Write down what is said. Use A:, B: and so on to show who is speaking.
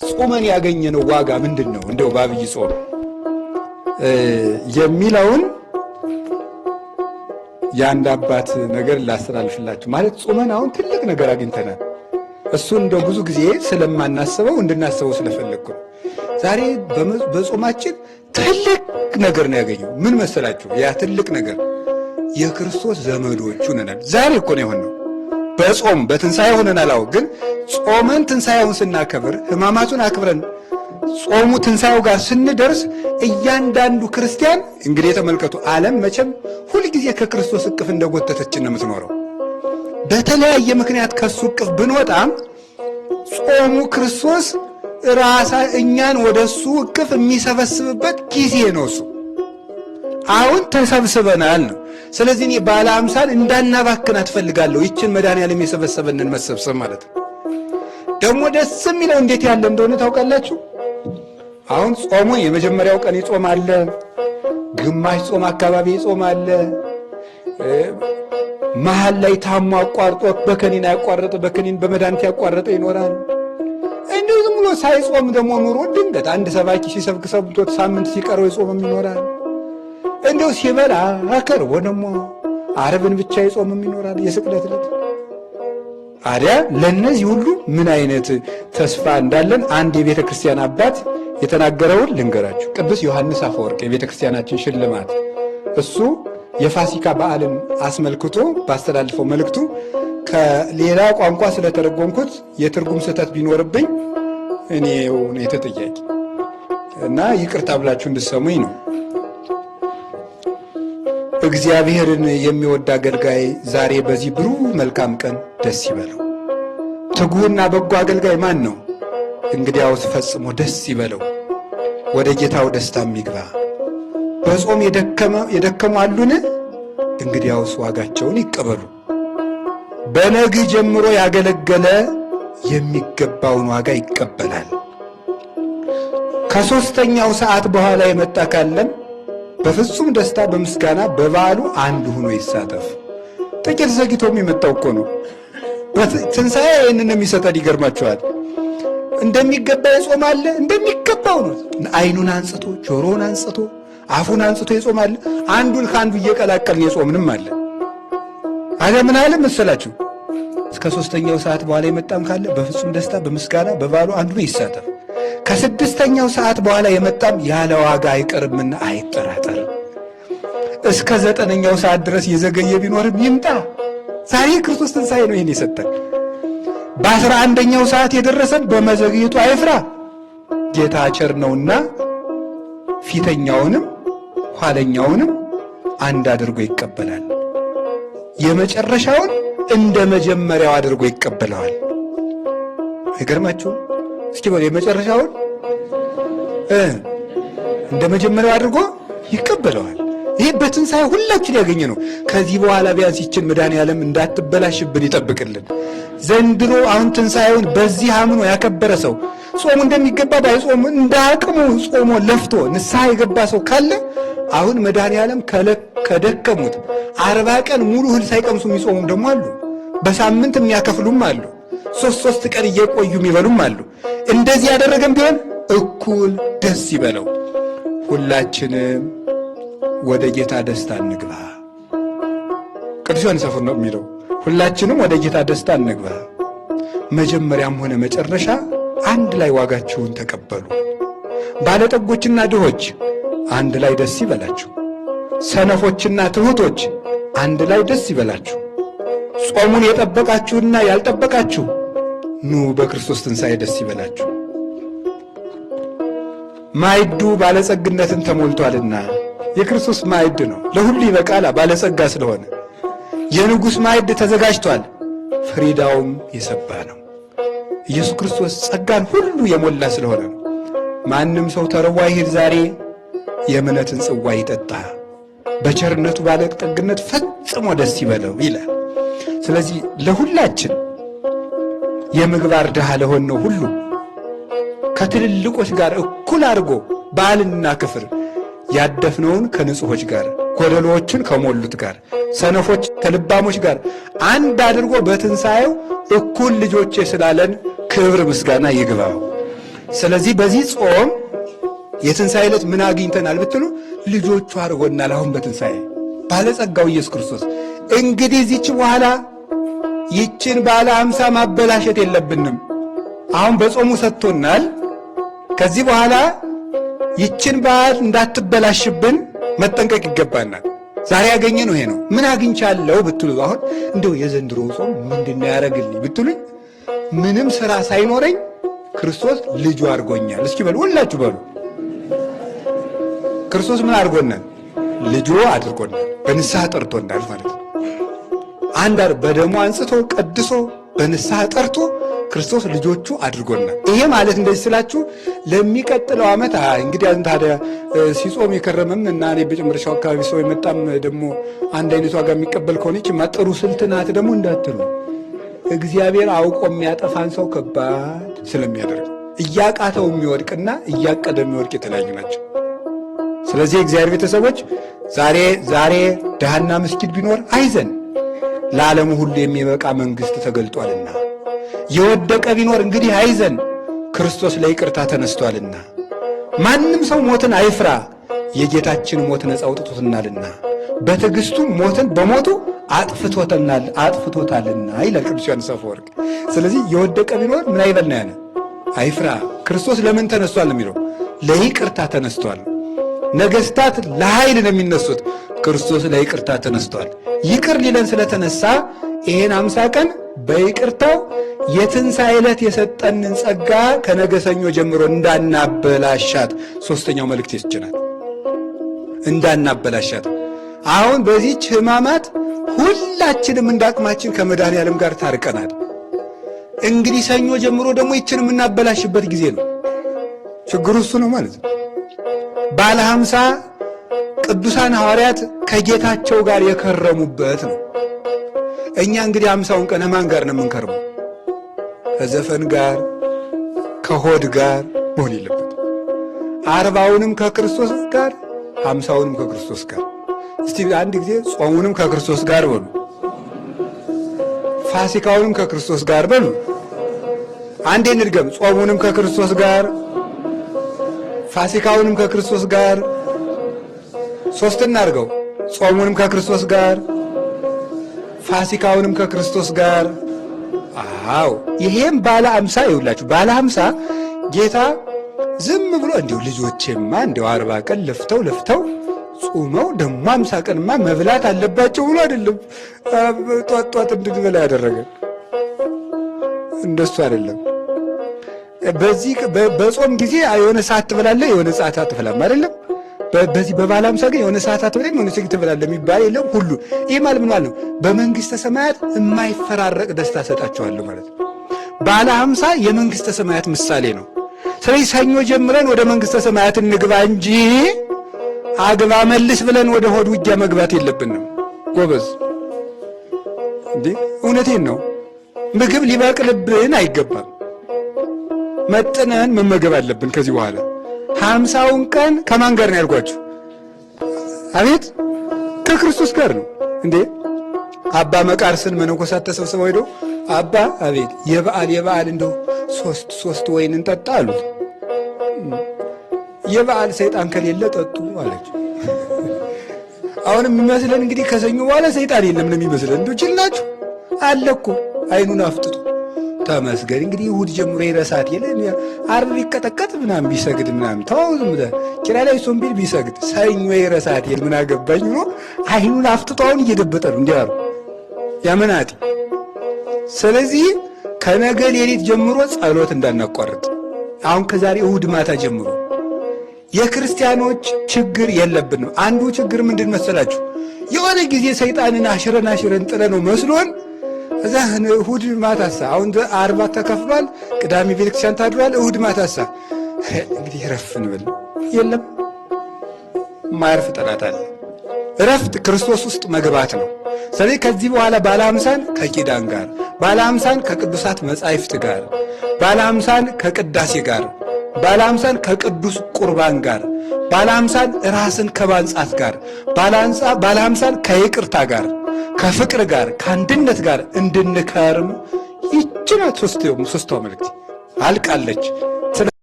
A: ጾመን ያገኘነው ዋጋ ምንድነው? እንደው በአብይ ጾም የሚለውን የአንድ አባት ነገር ላስተላልፍላችሁ። ማለት ጾመን አሁን ትልቅ ነገር አግኝተናል። እሱን እንደው ብዙ ጊዜ ስለማናስበው እንድናስበው ስለፈለግኩ ነው። ዛሬ በጾማችን ትልቅ ነገር ነው ያገኘው። ምን መሰላችሁ? ያ ትልቅ ነገር የክርስቶስ ዘመዶቹ ነናል። ዛሬ እኮ ነው የሆነው። በጾም በትንሣኤ ሆነናል። አዎ፣ ግን ጾመን ትንሣኤውን ስናከብር ሕማማቱን አክብረን ጾሙ ትንሣኤው ጋር ስንደርስ እያንዳንዱ ክርስቲያን እንግዲህ ተመልከቱ፣ ዓለም መቼም ሁልጊዜ ከክርስቶስ እቅፍ እንደጎተተችን ነው የምትኖረው። በተለያየ ምክንያት ከሱ እቅፍ ብንወጣም ጾሙ ክርስቶስ ራሳ እኛን ወደሱ እቅፍ የሚሰበስብበት ጊዜ ነው። እሱ አሁን ተሰብስበናል ነው። ስለዚህ እኔ ባለ አምሳል እንዳናባክን አትፈልጋለሁ። ይችን መድኃኔዓለም የሰበሰበንን መሰብሰብ ማለት ነው። ደግሞ ደስ የሚለው እንዴት ያለ እንደሆነ ታውቃላችሁ? አሁን ጾሙ የመጀመሪያው ቀን ይጾም አለ፣ ግማሽ ጾም አካባቢ ይጾም አለ፣ መሃል ላይ ታሞ አቋርጦ በከኒን ያቋረጠ በከኒን በመድኃኒት ያቋረጠ ይኖራል። እንዲሁ ዝም ብሎ ሳይጾም ደግሞ ኑሮ ድንገት አንድ ሰባኪ ሲሰብክ ሰብቶት ሳምንት ሲቀረው ይጾምም ይኖራል። እንዲሁ ሲበላ አከርቦ ደግሞ ዓርብን ብቻ ይጾምም ይኖራል፣ የስቅለት ዕለት። አዲያ ለነዚህ ሁሉ ምን አይነት ተስፋ እንዳለን አንድ የቤተ ክርስቲያን አባት የተናገረውን ልንገራችሁ። ቅዱስ ዮሐንስ አፈወርቅ የቤተ ክርስቲያናችን ሽልማት፣ እሱ የፋሲካ በዓልን አስመልክቶ ባስተላልፈው መልእክቱ ከሌላ ቋንቋ ስለተረጎምኩት የትርጉም ስህተት ቢኖርብኝ እኔው ነው የተጠያቂ እና ይቅርታ ብላችሁ እንድሰሙኝ ነው። እግዚአብሔርን የሚወድ አገልጋይ ዛሬ በዚህ ብሩህ መልካም ቀን ደስ ይበለው። ትጉህና በጎ አገልጋይ ማን ነው? እንግዲያውስ ፈጽሞ ደስ ይበለው፣ ወደ ጌታው ደስታ የሚግባ። በጾም የደከሙ አሉን? እንግዲያውስ ዋጋቸውን ይቀበሉ። በነግህ ጀምሮ ያገለገለ የሚገባውን ዋጋ ይቀበላል። ከሦስተኛው ሰዓት በኋላ የመጣ ካለም በፍጹም ደስታ በምስጋና በበዓሉ አንድ ሆኖ ይሳተፍ። ጥቂት ዘግይቶም የመጣው እኮ ነው። ትንሣኤ ይህንን የሚሰጠን ይገርማችኋል። እንደሚገባ ይጾማል፣ እንደሚገባው ነው። ዓይኑን አንጽቶ ጆሮውን አንጽቶ አፉን አንጽቶ ይጾማል። አንዱን ከአንዱ እየቀላቀልን የጾምንም አለ። አዲያ ምን አለ መሰላችሁ? እስከ ሦስተኛው ሰዓት በኋላ የመጣም ካለ በፍጹም ደስታ በምስጋና በበዓሉ አንድ ሆኖ ይሳተፍ። ከስድስተኛው ሰዓት በኋላ የመጣም ያለ ዋጋ አይቀርምና አይጠራጠር። እስከ ዘጠነኛው ሰዓት ድረስ የዘገየ ቢኖርም ይምጣ። ዛሬ ክርስቶስ ትንሣኤ ነው ይህን የሰጠን። በ11ኛው ሰዓት የደረሰን በመዘግየቱ አይፍራ። ጌታ ቸር ነውና ፊተኛውንም ኋለኛውንም አንድ አድርጎ ይቀበላል። የመጨረሻውን እንደ መጀመሪያው አድርጎ ይቀበለዋል። አይገርማችሁም? እስኪ በሉ የመጨረሻውን እንደ መጀመሪያው አድርጎ ይቀበለዋል። ይህ በትንሣኤ ሁላችን ያገኘ ነው። ከዚህ በኋላ ቢያንስ ይችን መድኃኔዓለም እንዳትበላሽብን ይጠብቅልን። ዘንድሮ አሁን ትንሣኤውን በዚህ አምኖ ያከበረ ሰው ጾሙ እንደሚገባ ባይጾም እንደ አቅሙ ጾሞ ለፍቶ ንስሐ የገባ ሰው ካለ አሁን መድኃኔዓለም ከደከሙት 40 ቀን ሙሉ እህል ሳይቀምሱ የሚጾሙም ደግሞ አሉ። በሳምንት የሚያከፍሉም አሉ። ሶስት ቀን እየቆዩ የሚበሉም አሉ። እንደዚህ ያደረገም ቢሆን እኩል ደስ ይበለው። ሁላችንም ወደ ጌታ ደስታ እንግባ። ቅዱስ ዮሐንስ አፈወርቅ ነው የሚለው። ሁላችንም ወደ ጌታ ደስታ እንግባ። መጀመሪያም ሆነ መጨረሻ አንድ ላይ ዋጋችሁን ተቀበሉ። ባለጠጎችና ድሆች አንድ ላይ ደስ ይበላችሁ። ሰነፎችና ትሑቶች አንድ ላይ ደስ ይበላችሁ። ጾሙን የጠበቃችሁና ያልጠበቃችሁ ኑ በክርስቶስ ትንሣኤ ደስ ይበላችሁ። ማዕዱ ባለጸግነትን ተሞልቷልና የክርስቶስ ማዕድ ነው። ለሁሉ ይበቃል ባለጸጋ ስለሆነ። የንጉሥ ማዕድ ተዘጋጅቷል፣ ፍሪዳውም የሰባ ነው። ኢየሱስ ክርስቶስ ጸጋን ሁሉ የሞላ ስለሆነ ነው። ማንም ሰው ተርቦ አይሂድ፣ ዛሬ የእምነትን ጽዋ ይጠጣ፣ በቸርነቱ ባለጠግነት ፈጽሞ ደስ ይበለው ይላል። ስለዚህ ለሁላችን የምግባር ድሃ ለሆነው ሁሉ ከትልልቆች ጋር እኩል አድርጎ በዓልና ክፍር ያደፍነውን ከንጹሖች ጋር ጎደሎዎችን ከሞሉት ጋር ሰነፎች ከልባሞች ጋር አንድ አድርጎ በትንሣኤው እኩል ልጆቼ ስላለን ክብር ምስጋና ይግባው። ስለዚህ በዚህ ጾም የትንሣኤ ዕለት ምን አግኝተናል ብትሉ ልጆቹ አድርጎናል። አሁን በትንሣኤ ባለጸጋው ኢየሱስ ክርስቶስ። እንግዲህ እዚች በኋላ ይችን ባለ 50 ማበላሸት የለብንም። አሁን በጾሙ ሰጥቶናል። ከዚህ በኋላ ይችን በዓል እንዳትበላሽብን መጠንቀቅ ይገባናል። ዛሬ ያገኘ ነው ይሄ ነው። ምን አግኝቻለሁ ብትሉ አሁን እንደው የዘንድሮ ጾም ምንድነው ያደረግልኝ ብትሉኝ ምንም ስራ ሳይኖረኝ ክርስቶስ ልጁ አድርጎኛል። እስኪ በሉ ሁላችሁ በሉ። ክርስቶስ ምን አድርጎናል? ልጁ አድርጎናል። በንስሐ ጠርቶናል ማለት ነው። በደሙ አንጽቶ ቀድሶ በንስሐ ጠርቶ ክርስቶስ ልጆቹ አድርጎናል። ይሄ ማለት እንደዚህ ስላችሁ ለሚቀጥለው ዓመት እንግዲህ ታዲያ ሲጾም የከረመም እና እኔ በመጨረሻው አካባቢ ሰው የመጣም ደግሞ አንድ አይነት ዋጋ የሚቀበል ከሆነች ማጠሩ ስልት ናት ደግሞ እንዳትሉ። እግዚአብሔር አውቆ የሚያጠፋን ሰው ከባድ ስለሚያደርግ እያቃተው የሚወድቅና እያቀደ የሚወድቅ የተለያዩ ናቸው። ስለዚህ እግዚአብሔር ቤተሰቦች ዛሬ ድሃና ምስኪን ቢኖር አይዘን፣ ለዓለሙ ሁሉ የሚበቃ መንግሥት ተገልጧልና። የወደቀ ቢኖር እንግዲህ አይዘን፣ ክርስቶስ ለይቅርታ ተነስቷልና። ማንም ሰው ሞትን አይፍራ፣ የጌታችን ሞት ነፃ አውጥቶትናልና፣ በትዕግሥቱ ሞትን በሞቱ አጥፍቶታልና ይላል ቅዱስ ዮሐንስ አፈወርቅ። ስለዚህ የወደቀ ቢኖር ምን አይበልና ያለ አይፍራ። ክርስቶስ ለምን ተነስቷል የሚለው ለይቅርታ ተነስቷል። ነገሥታት ለኃይል ነው የሚነሱት፣ ክርስቶስ ለይቅርታ ተነስቷል። ይቅር ሊለን ስለተነሳ ይሄን 50 ቀን በይቅርታው የትንሣኤ ዕለት የሰጠንን ጸጋ ከነገ ሰኞ ጀምሮ እንዳናበላሻት ሦስተኛው መልእክት ይስጭናል። እንዳናበላሻት አሁን በዚህች ሕማማት ሁላችንም እንዳቅማችን ከመድኃኔዓለም ጋር ታርቀናል። እንግዲህ ሰኞ ጀምሮ ደግሞ ይችን የምናበላሽበት ጊዜ ነው። ችግሩ እሱ ነው ማለት ነው። ባለ 50 ቅዱሳን ሐዋርያት ከጌታቸው ጋር የከረሙበት ነው። እኛ እንግዲህ 50ውን ቀን ማን ጋር ነው የምንከርመው? ከዘፈን ጋር ከሆድ ጋር መሆን የለበት። 40ውንም ከክርስቶስ ጋር 50ውንም ከክርስቶስ ጋር። እስቲ አንድ ጊዜ ጾሙንም ከክርስቶስ ጋር በሉ፣ ፋሲካውንም ከክርስቶስ ጋር በሉ። አንዴ እንድገም። ጾሙንም ከክርስቶስ ጋር፣ ፋሲካውንም ከክርስቶስ ጋር። ሶስት እናድርገው። ጾሙንም ከክርስቶስ ጋር፣ ፋሲካውንም ከክርስቶስ ጋር። አዎ ይሄም ባለ 50 ይውላችሁ። ባለ 50 ጌታ ዝም ብሎ እንዲሁ ልጆቼማ እንዲሁ 40 ቀን ለፍተው ጾመው ደግሞ 50 ቀንማ መብላት አለባቸው ብሎ አይደለም ጧት እንድንበላ ያደረገ። እንደሱ አይደለም። በዚህ በጾም ጊዜ የሆነ ሰዓት ትበላለህ፣ የሆነ ሰዓት አትበላም አይደለም። በዚህ በባለ 50 ግን የሆነ ሰዓት አትበላም፣ የሆነ ሰዓት ትበላለህ የሚባል የለም ሁሉ። ይሄ ማለት ምን ማለት ነው? በመንግስተ ሰማያት የማይፈራረቅ ደስታ ሰጣቸዋለሁ ማለት ነው። ባለ 50 የመንግስተ ሰማያት ምሳሌ ነው። ስለዚህ ሰኞ ጀምረን ወደ መንግስተ ሰማያት እንግባ እንጂ አግባ መልስ ብለን ወደ ሆድ ውጊያ መግባት የለብንም ጎበዝ። እንዴ እውነቴን ነው። ምግብ ሊበቅልብን አይገባም። መጥነን መመገብ አለብን። ከዚህ በኋላ 50ውን ቀን ከማን ጋር ነው ያልኳችሁ? አቤት ከክርስቶስ ጋር ነው። እንዴ አባ መቃርስን መነኮሳት ተሰብስበው ሄዶ አባ አቤት የበዓል እንደው ሶስት ወይን እንጠጣ አሉት። የበዓል ሰይጣን ከሌለ ጠጡ አለችው። አሁንም የሚመስለን እንግዲህ ከሰኞ በኋላ ሰይጣን የለም ነው የሚመስለን። እንደው ችላችሁ አለ እኮ አይኑን አፍጥጡ ተመስገን። እንግዲህ እሑድ ጀምሮ ይረሳት የለ ዓርብ ቢቀጠቀጥ ምናምን ቢሰግድ ምናምን ተው ዝም ብለህ ኪራይ ላይ ሶም ቢል ቢሰግድ ሰኞ ይረሳት የለ ምን አገባኝ ብሎ አይኑን አፍጥጦ አሁን እየደበጠ ነው እንዲህ አሉ ያመናቲ። ስለዚህ ከነገ ሌሊት ጀምሮ ጸሎት እንዳናቋርጥ አሁን ከዛሬ እሑድ ማታ ጀምሮ የክርስቲያኖች ችግር የለብንም። አንዱ ችግር ምንድን መሰላችሁ? የሆነ ጊዜ ሰይጣንን አሽረን ጥለ ነው መስሎን እዛ እሑድ ማታሳ አሁን 40 ተከፍሏል። ቅዳሜ ቤተክርስቲያን ታድሯል። እሑድ ማታሳ እንግዲህ ረፍ እንበል የለም ማያርፍ ጠላት አለ። ረፍት ክርስቶስ ውስጥ መግባት ነው። ስለዚህ ከዚህ በኋላ ባለ 50ን ከኪዳን ጋር፣ ባለ 50ን ከቅዱሳት መጻሕፍት ጋር፣ ባለ 50ን ከቅዳሴ ጋር፣ ባለ 50ን ከቅዱስ ቁርባን ጋር፣ ባለ 50ን ራስን ከማንጻት ጋር፣ ባለ 50ን ከይቅርታ ጋር፣ ከፍቅር ጋር፣ ከአንድነት ጋር እንድንከርም ይችናት ሶስቷ መልእክት አልቃለች።